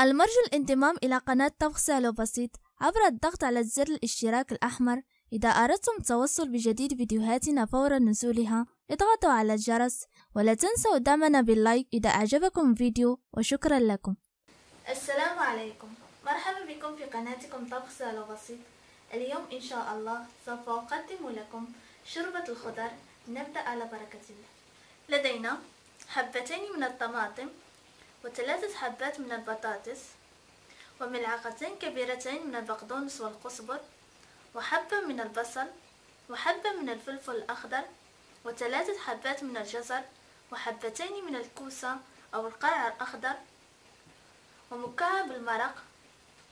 المرجو الانضمام إلى قناة طبخ سهل وبسيط عبر الضغط على زر الاشتراك الأحمر. إذا أردتم التوصل بجديد فيديوهاتنا فور نزولها اضغطوا على الجرس، ولا تنسوا دعمنا باللايك إذا أعجبكم الفيديو، وشكرا لكم. السلام عليكم، مرحبا بكم في قناتكم طبخ سهل وبسيط. اليوم إن شاء الله سوف أقدم لكم شوربة الخضر. نبدأ على بركة الله. لدينا حبتين من الطماطم، و3 حبات من البطاطس، وملعقتين كبيرتين من البقدونس والكزبر، وحبة من البصل، وحبة من الفلفل الأخضر، و3 حبات من الجزر، وحبتين من الكوسة أو القرع الأخضر، ومكعب المرق،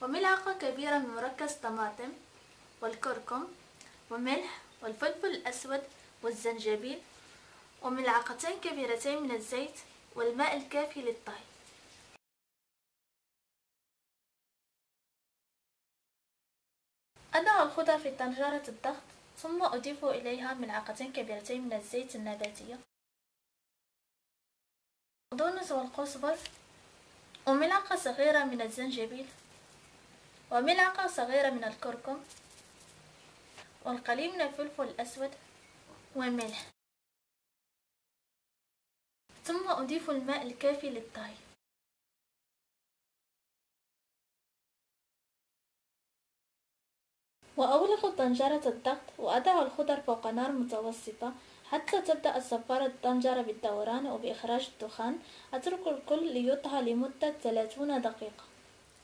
وملعقة كبيرة من مركز طماطم، والكركم، وملح، والفلفل الأسود، والزنجبيل، وملعقتين كبيرتين من الزيت، والماء الكافي للطهي. أضع الخضر في طنجرة الضغط، ثم أضيف إليها ملعقتين كبيرتين من الزيت النباتية، والبقدونس والكزبر، وملعقة صغيرة من الزنجبيل، وملعقة صغيرة من الكركم، والقليل من الفلفل الأسود، وملح، ثم أضيف الماء الكافي للطهي. وأغلق طنجرة الضغط، وأضع الخضر فوق نار متوسطة حتى تبدأ صفارة الطنجرة بالدوران وبإخراج الدخان. أترك الكل ليطهى لمدة 30 دقيقة.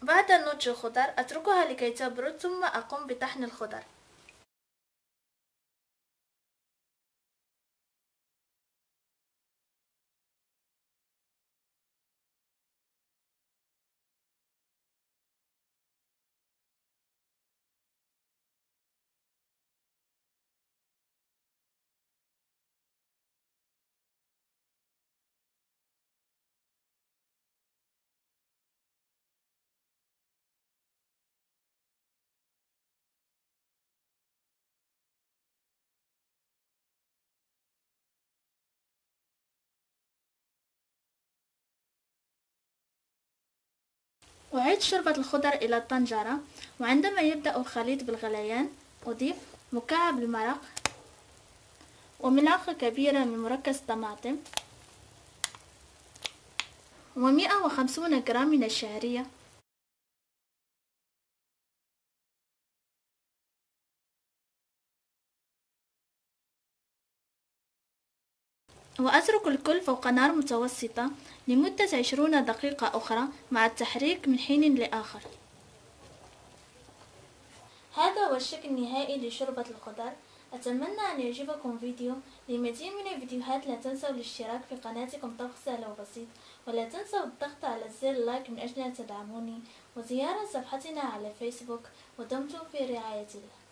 بعد نضج الخضر أتركها لكي تبرد، ثم أقوم بطحن الخضر. أعيد شوربة الخضر إلى الطنجرة، وعندما يبدأ الخليط بالغليان أضيف مكعب المرق، وملعقة كبيرة من مركز طماطم، و150 جرام من الشعرية، وأترك الكل فوق نار متوسطة لمدة 20 دقيقة أخرى مع التحريك من حين لآخر. هذا هو الشكل النهائي لشوربة الخضر. أتمنى أن يعجبكم فيديو. لمزيد من الفيديوهات لا تنسوا الاشتراك في قناتكم طبخ سهل وبسيط، ولا تنسوا الضغط على زر لايك من أجل أن تدعموني، وزيارة صفحتنا على فيسبوك. ودمتم في رعاية الله.